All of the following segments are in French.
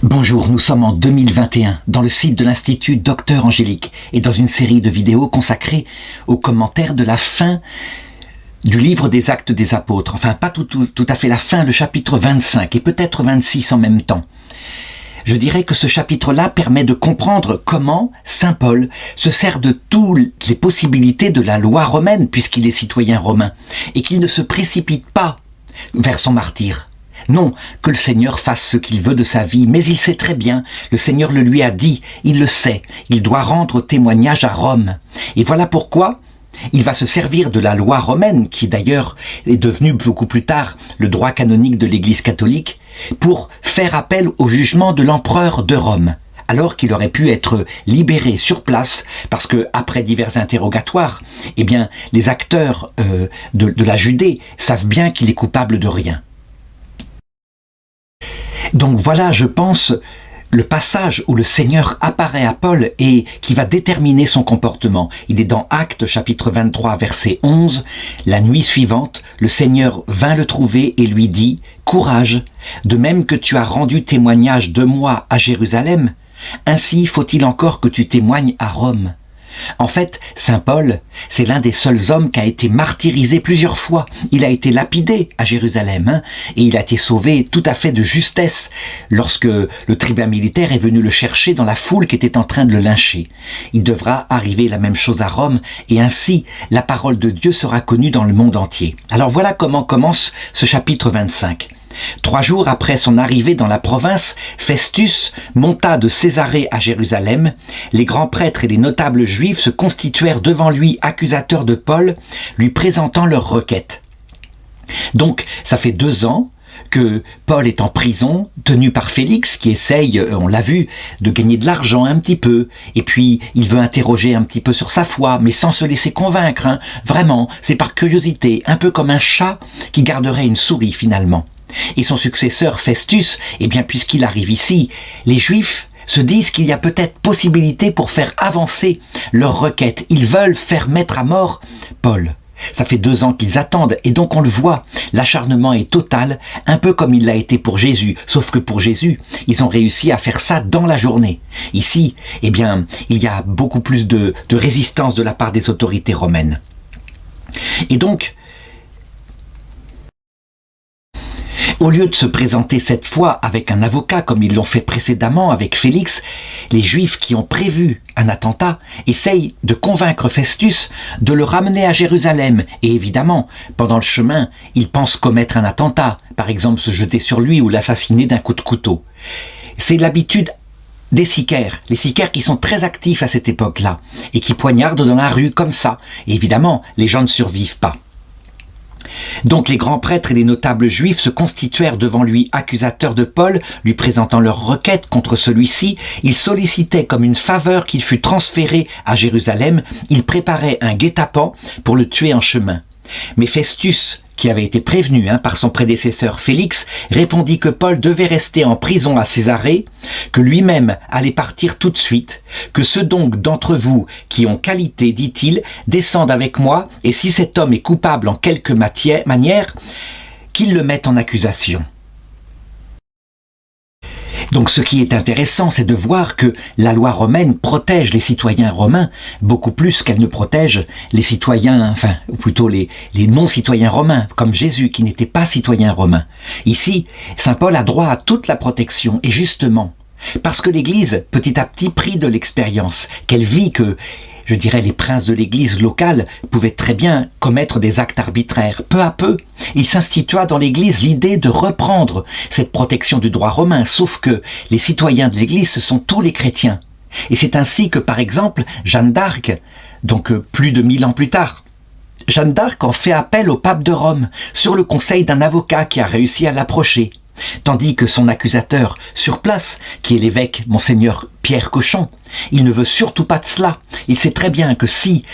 Bonjour, nous sommes en 2021 dans le site de l'Institut Docteur Angélique et dans une série de vidéos consacrées aux commentaires de la fin du livre des Actes des Apôtres. Enfin, pas tout à fait la fin, le chapitre 25 et peut-être 26 en même temps. Je dirais que ce chapitre-là permet de comprendre comment Saint Paul se sert de toutes les possibilités de la loi romaine puisqu'il est citoyen romain et qu'il ne se précipite pas vers son martyre. Non, que le Seigneur fasse ce qu'il veut de sa vie, mais il sait très bien, le Seigneur le lui a dit, il le sait, il doit rendre témoignage à Rome. Et voilà pourquoi il va se servir de la loi romaine, qui d'ailleurs est devenue beaucoup plus tard le droit canonique de l'Église catholique, pour faire appel au jugement de l'empereur de Rome, alors qu'il aurait pu être libéré sur place, parce que après divers interrogatoires, eh bien, les acteurs de la Judée savent bien qu'il est coupable de rien. Donc voilà, je pense, le passage où le Seigneur apparaît à Paul et qui va déterminer son comportement. Il est dans Actes chapitre 23 verset 11. La nuit suivante, le Seigneur vint le trouver et lui dit « Courage, de même que tu as rendu témoignage de moi à Jérusalem, ainsi faut-il encore que tu témoignes à Rome. » En fait, Saint Paul, c'est l'un des seuls hommes qui a été martyrisé plusieurs fois. Il a été lapidé à Jérusalem, et il a été sauvé tout à fait de justesse lorsque le tribunal militaire est venu le chercher dans la foule qui était en train de le lyncher. Il devra arriver la même chose à Rome, et ainsi la parole de Dieu sera connue dans le monde entier. Alors voilà comment commence ce chapitre 25. 3 jours après son arrivée dans la province, Festus monta de Césarée à Jérusalem. Les grands prêtres et les notables juifs se constituèrent devant lui accusateurs de Paul, lui présentant leurs requêtes. Donc, ça fait 2 ans que Paul est en prison, tenu par Félix, qui essaye, on l'a vu, de gagner de l'argent un petit peu, et puis il veut interroger un petit peu sur sa foi, mais sans se laisser convaincre, Vraiment, c'est par curiosité, un peu comme un chat qui garderait une souris finalement. Et son successeur Festus, eh bien puisqu'il arrive ici, les Juifs se disent qu'il y a peut-être possibilité pour faire avancer leur requête. Ils veulent faire mettre à mort Paul. Ça fait 2 ans qu'ils attendent et donc on le voit, l'acharnement est total, un peu comme il l'a été pour Jésus, sauf que pour Jésus, ils ont réussi à faire ça dans la journée. Ici, eh bien, il y a beaucoup plus de résistance de la part des autorités romaines. Et donc, au lieu de se présenter cette fois avec un avocat comme ils l'ont fait précédemment avec Félix, les Juifs qui ont prévu un attentat essayent de convaincre Festus de le ramener à Jérusalem. Et évidemment, pendant le chemin, ils pensent commettre un attentat, par exemple se jeter sur lui ou l'assassiner d'un coup de couteau. C'est l'habitude des sicaires, les sicaires qui sont très actifs à cette époque-là et qui poignardent dans la rue comme ça. Et évidemment, les gens ne survivent pas. Donc les grands prêtres et les notables juifs se constituèrent devant lui accusateurs de Paul, lui présentant leurs requêtes contre celui-ci. Ils sollicitaient comme une faveur qu'il fût transféré à Jérusalem. Ils préparaient un guet-apens pour le tuer en chemin. Mais Festus, qui avait été prévenu par son prédécesseur Félix, répondit que Paul devait rester en prison à Césarée, que lui-même allait partir tout de suite, que ceux donc d'entre vous qui ont qualité, dit-il, descendent avec moi, et si cet homme est coupable en quelque manière, qu'il le mette en accusation. Donc ce qui est intéressant, c'est de voir que la loi romaine protège les citoyens romains beaucoup plus qu'elle ne protège les citoyens, ou plutôt les non-citoyens romains, comme Jésus qui n'était pas citoyen romain. Ici, Saint Paul a droit à toute la protection, et justement, parce que l'Église, petit à petit, prit de l'expérience, qu'elle vit que, je dirais, les princes de l'Église locale pouvaient très bien commettre des actes arbitraires. Peu à peu, il s'institua dans l'Église l'idée de reprendre cette protection du droit romain, sauf que les citoyens de l'Église, ce sont tous les chrétiens. Et c'est ainsi que, par exemple, Jeanne d'Arc, donc plus de 1000 ans plus tard, Jeanne d'Arc en fait appel au pape de Rome, sur le conseil d'un avocat qui a réussi à l'approcher. Tandis que son accusateur sur place, qui est l'évêque Monseigneur Pierre Cochon, il ne veut surtout pas de cela. Il sait très bien que si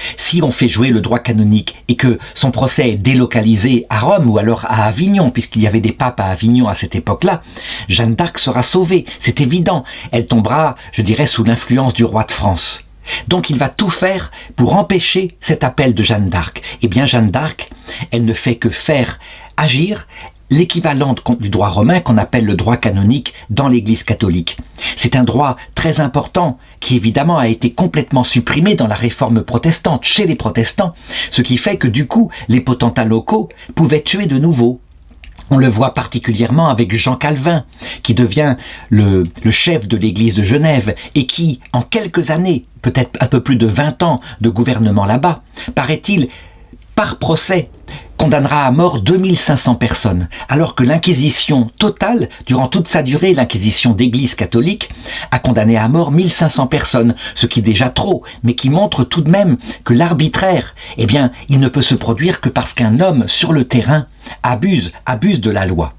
on fait jouer le droit canonique et que son procès est délocalisé à Rome ou alors à Avignon, puisqu'il y avait des papes à Avignon à cette époque-là, Jeanne d'Arc sera sauvée, c'est évident. Elle tombera, je dirais, sous l'influence du roi de France. Donc il va tout faire pour empêcher cet appel de Jeanne d'Arc. Eh bien Jeanne d'Arc, elle ne fait que faire agir l'équivalent du droit romain qu'on appelle le droit canonique dans l'Église catholique. C'est un droit très important qui évidemment a été complètement supprimé dans la réforme protestante, chez les protestants, ce qui fait que du coup, les potentats locaux pouvaient tuer de nouveau. On le voit particulièrement avec Jean Calvin, qui devient le chef de l'Église de Genève et qui, en quelques années, peut-être un peu plus de 20 ans de gouvernement là-bas, paraît-il, par procès, condamnera à mort 2500 personnes, alors que l'Inquisition totale, durant toute sa durée, l'Inquisition d'Église catholique, a condamné à mort 1500 personnes, ce qui est déjà trop, mais qui montre tout de même que l'arbitraire, eh bien, il ne peut se produire que parce qu'un homme sur le terrain abuse de la loi.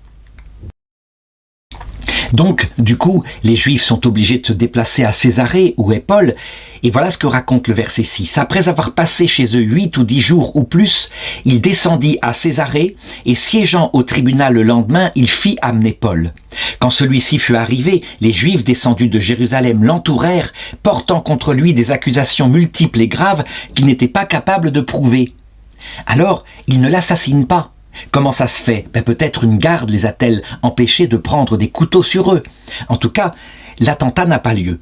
Donc, du coup, les Juifs sont obligés de se déplacer à Césarée, où est Paul, et voilà ce que raconte le verset 6. Après avoir passé chez eux 8 ou 10 jours ou plus, il descendit à Césarée, et siégeant au tribunal le lendemain, il fit amener Paul. Quand celui-ci fut arrivé, les Juifs descendus de Jérusalem l'entourèrent, portant contre lui des accusations multiples et graves qu'il n'était pas capable de prouver. Alors, ils ne l'assassinent pas. Comment ça se fait ? Peut-être une garde les a-t-elle empêchés de prendre des couteaux sur eux. En tout cas, l'attentat n'a pas lieu.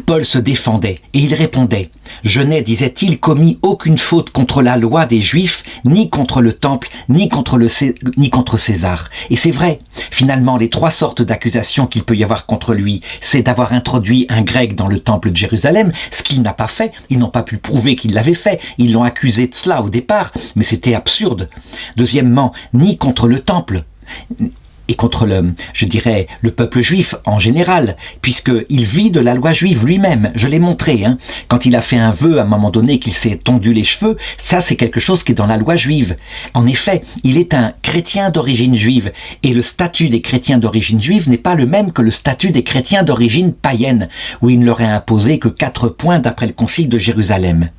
Paul se défendait et il répondait « Je n'ai, disait-il, commis aucune faute contre la loi des Juifs, ni contre le Temple, ni contre César. » Et c'est vrai, finalement, les 3 sortes d'accusations qu'il peut y avoir contre lui, c'est d'avoir introduit un Grec dans le Temple de Jérusalem, ce qu'il n'a pas fait. Ils n'ont pas pu prouver qu'il l'avait fait. Ils l'ont accusé de cela au départ, mais c'était absurde. Deuxièmement, ni contre le Temple, et contre le peuple juif en général, puisqu'il vit de la loi juive lui-même. Je l'ai montré, quand il a fait un vœu à un moment donné qu'il s'est tondu les cheveux, ça c'est quelque chose qui est dans la loi juive. En effet, il est un chrétien d'origine juive, et le statut des chrétiens d'origine juive n'est pas le même que le statut des chrétiens d'origine païenne, où il ne leur est imposé que 4 points d'après le concile de Jérusalem.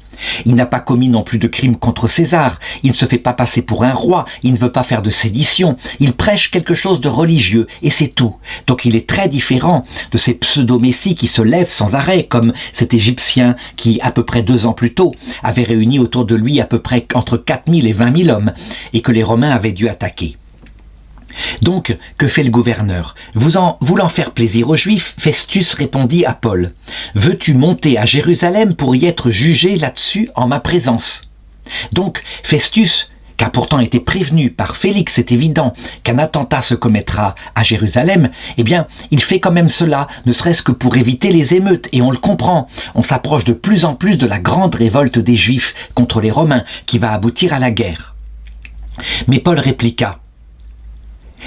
Il n'a pas commis non plus de crime contre César, il ne se fait pas passer pour un roi, il ne veut pas faire de sédition, il prêche quelque chose de religieux, et c'est tout. Donc il est très différent de ces pseudo-messies qui se lèvent sans arrêt, comme cet Égyptien qui, à peu près 2 ans plus tôt, avait réuni autour de lui à peu près entre 4000 et 20 000 hommes, et que les Romains avaient dû attaquer. Donc, que fait le gouverneur ? Voulant faire plaisir aux Juifs, Festus répondit à Paul « Veux-tu monter à Jérusalem pour y être jugé là-dessus en ma présence ?» Donc, Festus, qui a pourtant été prévenu par Félix, c'est évident, qu'un attentat se commettra à Jérusalem, eh bien, il fait quand même cela, ne serait-ce que pour éviter les émeutes, et on le comprend. On s'approche de plus en plus de la grande révolte des Juifs contre les Romains, qui va aboutir à la guerre. Mais Paul répliqua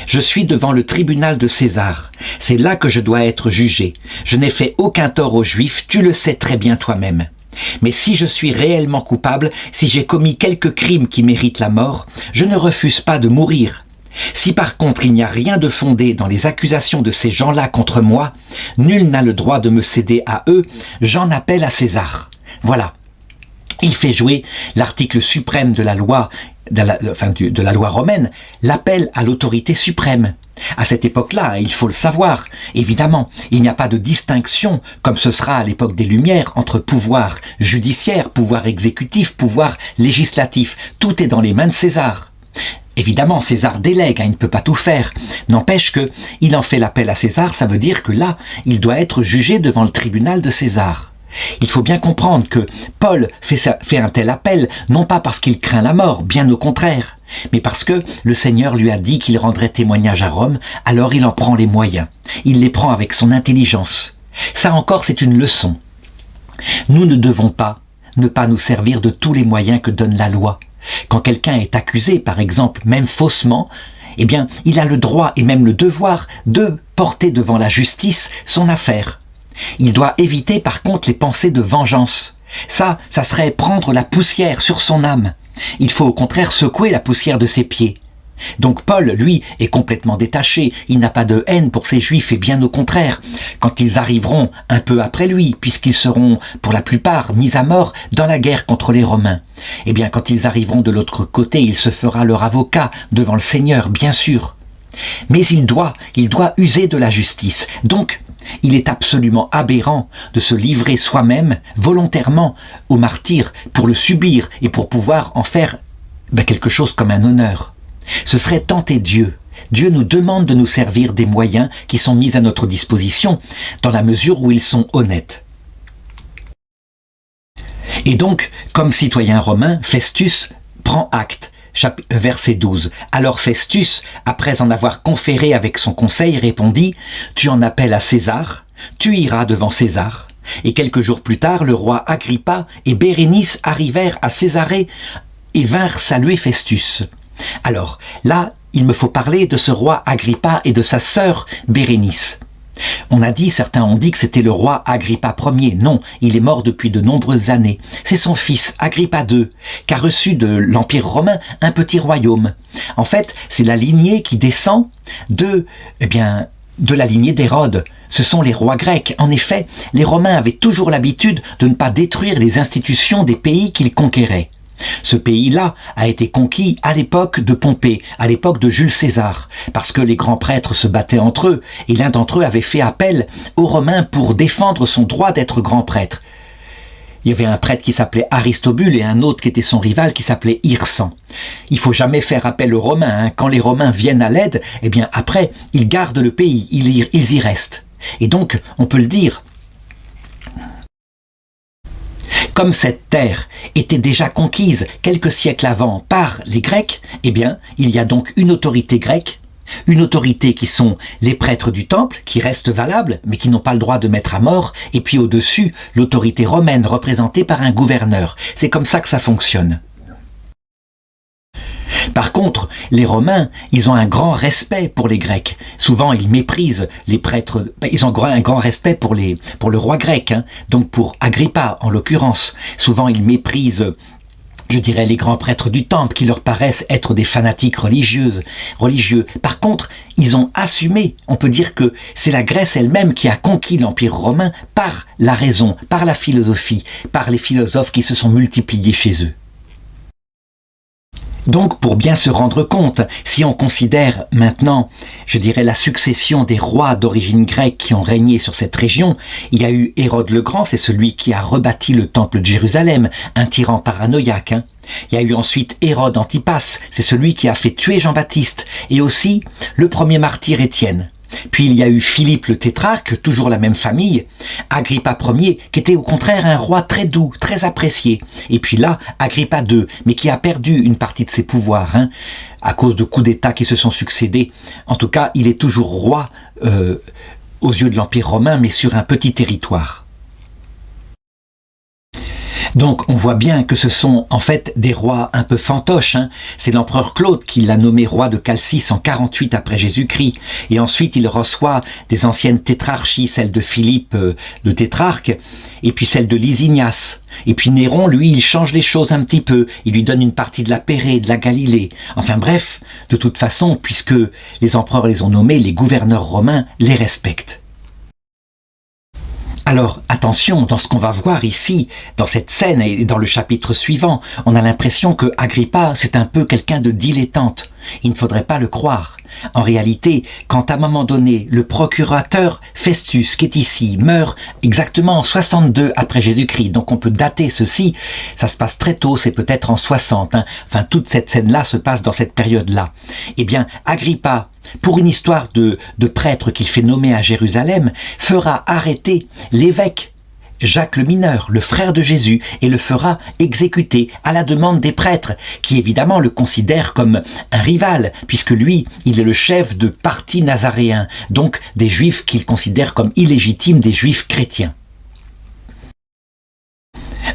« Je suis devant le tribunal de César. C'est là que je dois être jugé. Je n'ai fait aucun tort aux Juifs, tu le sais très bien toi-même. Mais si je suis réellement coupable, si j'ai commis quelque crime qui mérite la mort, je ne refuse pas de mourir. Si par contre il n'y a rien de fondé dans les accusations de ces gens-là contre moi, nul n'a le droit de me céder à eux, j'en appelle à César. » Voilà. Il fait jouer l'article suprême de la loi, de la loi romaine, l'appel à l'autorité suprême. À cette époque-là, il faut le savoir, évidemment, il n'y a pas de distinction, comme ce sera à l'époque des Lumières, entre pouvoir judiciaire, pouvoir exécutif, pouvoir législatif. Tout est dans les mains de César. Évidemment, César délègue, il ne peut pas tout faire. N'empêche qu'il en fait l'appel à César, ça veut dire que là, il doit être jugé devant le tribunal de César. Il faut bien comprendre que Paul fait un tel appel, non pas parce qu'il craint la mort, bien au contraire, mais parce que le Seigneur lui a dit qu'il rendrait témoignage à Rome, alors il en prend les moyens. Il les prend avec son intelligence. Ça encore, c'est une leçon. Nous ne devons pas ne pas nous servir de tous les moyens que donne la loi. Quand quelqu'un est accusé, par exemple, même faussement, eh bien, il a le droit et même le devoir de porter devant la justice son affaire. Il doit éviter par contre les pensées de vengeance. Ça serait prendre la poussière sur son âme. Il faut au contraire secouer la poussière de ses pieds. Donc Paul, lui, est complètement détaché. Il n'a pas de haine pour ces Juifs et bien au contraire. Quand ils arriveront un peu après lui, puisqu'ils seront pour la plupart mis à mort dans la guerre contre les Romains, eh bien quand ils arriveront de l'autre côté, il se fera leur avocat devant le Seigneur, bien sûr. Mais il doit user de la justice. Donc, il est absolument aberrant de se livrer soi-même volontairement au martyre pour le subir et pour pouvoir en faire quelque chose comme un honneur. Ce serait tenter Dieu. Dieu nous demande de nous servir des moyens qui sont mis à notre disposition, dans la mesure où ils sont honnêtes. Et donc, comme citoyen romain, Festus prend acte. Verset 12. Alors Festus, après en avoir conféré avec son conseil, répondit « Tu en appelles à César, tu iras devant César. » Et quelques jours plus tard, le roi Agrippa et Bérénice arrivèrent à Césarée et vinrent saluer Festus. Alors, là, il me faut parler de ce roi Agrippa et de sa sœur Bérénice. Certains ont dit que c'était le roi Agrippa Ier. Non, il est mort depuis de nombreuses années. C'est son fils, Agrippa II, qui a reçu de l'Empire romain un petit royaume. En fait, c'est la lignée qui descend de la lignée d'Hérode. Ce sont les rois grecs. En effet, les Romains avaient toujours l'habitude de ne pas détruire les institutions des pays qu'ils conquéraient. Ce pays-là a été conquis à l'époque de Pompée, à l'époque de Jules César, parce que les grands prêtres se battaient entre eux, et l'un d'entre eux avait fait appel aux Romains pour défendre son droit d'être grand prêtre. Il y avait un prêtre qui s'appelait Aristobule et un autre qui était son rival qui s'appelait Hirsan. Il faut jamais faire appel aux Romains. Quand les Romains viennent à l'aide, après, ils gardent le pays, ils y restent. Et donc, on peut le dire, comme cette terre était déjà conquise quelques siècles avant par les Grecs, il y a donc une autorité grecque, une autorité qui sont les prêtres du temple, qui restent valables, mais qui n'ont pas le droit de mettre à mort, et puis au-dessus, l'autorité romaine représentée par un gouverneur. C'est comme ça que ça fonctionne. Par contre, les Romains, ils ont un grand respect pour les Grecs. Souvent, ils méprisent les prêtres. Ils ont un grand respect pour le roi grec, donc pour Agrippa en l'occurrence. Souvent, ils méprisent, les grands prêtres du temple qui leur paraissent être des fanatiques religieux. Par contre, ils ont assumé, on peut dire que c'est la Grèce elle-même qui a conquis l'Empire romain par la raison, par la philosophie, par les philosophes qui se sont multipliés chez eux. Donc, pour bien se rendre compte, si on considère maintenant, la succession des rois d'origine grecque qui ont régné sur cette région, il y a eu Hérode le Grand, c'est celui qui a rebâti le temple de Jérusalem, un tyran paranoïaque. Il y a eu ensuite Hérode Antipas, c'est celui qui a fait tuer Jean-Baptiste, et aussi le premier martyr Étienne. Puis il y a eu Philippe le tétrarque, toujours la même famille, Agrippa Ier, qui était au contraire un roi très doux, très apprécié. Et puis là, Agrippa II, mais qui a perdu une partie de ses pouvoirs, à cause de coups d'État qui se sont succédés. En tout cas, il est toujours roi aux yeux de l'Empire romain, mais sur un petit territoire. Donc on voit bien que ce sont en fait des rois un peu fantoches. C'est l'empereur Claude qui l'a nommé roi de Chalcis en 48 après Jésus-Christ. Et ensuite il reçoit des anciennes tétrarchies, celle de Philippe le tétrarque, et puis celle de Lysinias. Et puis Néron, lui, il change les choses un petit peu. Il lui donne une partie de la Pérée, de la Galilée. Enfin bref, de toute façon, puisque les empereurs les ont nommés, les gouverneurs romains les respectent. Alors, attention, dans ce qu'on va voir ici, dans cette scène et dans le chapitre suivant, on a l'impression que Agrippa, c'est un peu quelqu'un de dilettante. Il ne faudrait pas le croire. En réalité, quand à un moment donné, le procurateur Festus, qui est ici, meurt exactement en 62 après Jésus-Christ, donc on peut dater ceci, ça se passe très tôt, c'est peut-être en 60, Enfin, toute cette scène-là se passe dans cette période-là. Agrippa, pour une histoire de prêtre qu'il fait nommer à Jérusalem, fera arrêter l'évêque Jacques le Mineur, le frère de Jésus, et le fera exécuter à la demande des prêtres, qui évidemment le considèrent comme un rival, puisque lui, il est le chef de parti nazaréen, donc des juifs qu'il considère comme illégitimes, des juifs chrétiens.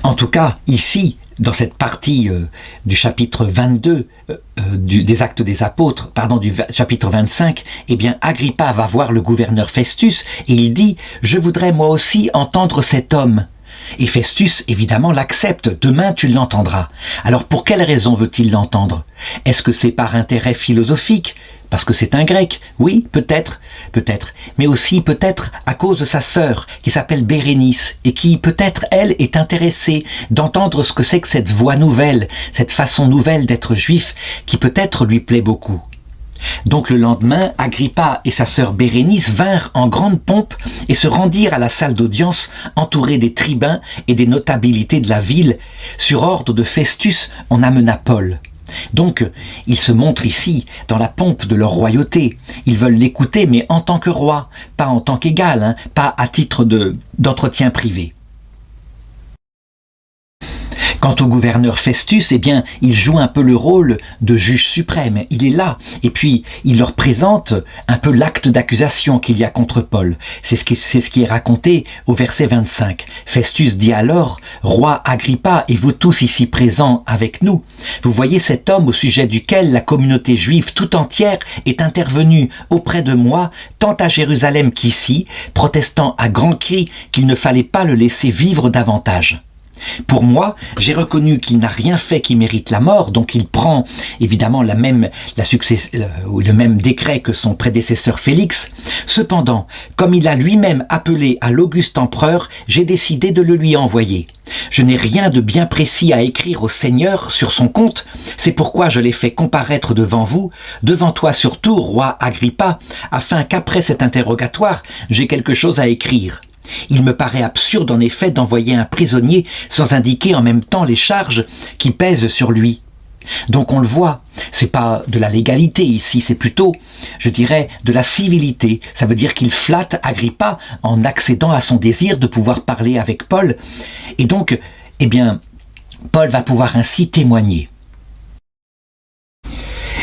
En tout cas, ici, dans cette partie du chapitre 22 des Actes des Apôtres, du chapitre 25, Agrippa va voir le gouverneur Festus et il dit « Je voudrais moi aussi entendre cet homme ». Et Festus, évidemment, l'accepte. « Demain, tu l'entendras ». Alors, pour quelle raison veut-il l'entendre? Est-ce que c'est par intérêt philosophique ? Parce que c'est un grec? Oui, peut-être. Mais aussi peut-être à cause de sa sœur, qui s'appelle Bérénice, et qui peut-être, elle, est intéressée d'entendre ce que c'est que cette voie nouvelle, cette façon nouvelle d'être juif, qui peut-être lui plaît beaucoup. Donc le lendemain, Agrippa et sa sœur Bérénice vinrent en grande pompe et se rendirent à la salle d'audience entourés des tribuns et des notabilités de la ville. Sur ordre de Festus, on amena Paul. Donc, ils se montrent ici dans la pompe de leur royauté. Ils veulent l'écouter, mais en tant que roi, pas en tant qu'égal, pas à titre d'entretien privé. Quant au gouverneur Festus, eh bien, il joue un peu le rôle de juge suprême. Il est là, et puis il leur présente un peu l'acte d'accusation qu'il y a contre Paul. C'est ce qui est raconté au verset 25. Festus dit alors, « Roi Agrippa, et vous tous ici présents avec nous, vous voyez cet homme au sujet duquel la communauté juive tout entière est intervenue auprès de moi, tant à Jérusalem qu'ici, protestant à grands cris qu'il ne fallait pas le laisser vivre davantage. » Pour moi, j'ai reconnu qu'il n'a rien fait qui mérite la mort, donc il prend évidemment le même décret que son prédécesseur Félix. Cependant, comme il a lui-même appelé à l'auguste empereur, j'ai décidé de le lui envoyer. Je n'ai rien de bien précis à écrire au Seigneur sur son compte, c'est pourquoi je l'ai fait comparaître devant vous, devant toi surtout, roi Agrippa, afin qu'après cet interrogatoire, j'ai quelque chose à écrire. Il me paraît absurde en effet d'envoyer un prisonnier sans indiquer en même temps les charges qui pèsent sur lui. Donc on le voit, c'est pas de la légalité ici, c'est plutôt, je dirais, de la civilité. Ça veut dire qu'il flatte Agrippa en accédant à son désir de pouvoir parler avec Paul. Et donc, eh bien, Paul va pouvoir ainsi témoigner.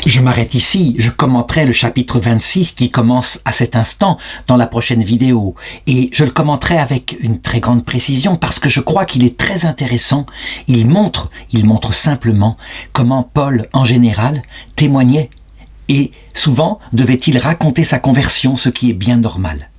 Je m'arrête ici, je commenterai le chapitre 26 qui commence à cet instant dans la prochaine vidéo. Et je le commenterai avec une très grande précision parce que je crois qu'il est très intéressant. Il montre simplement comment Paul, en général, témoignait. Et souvent, devait-il raconter sa conversion, ce qui est bien normal.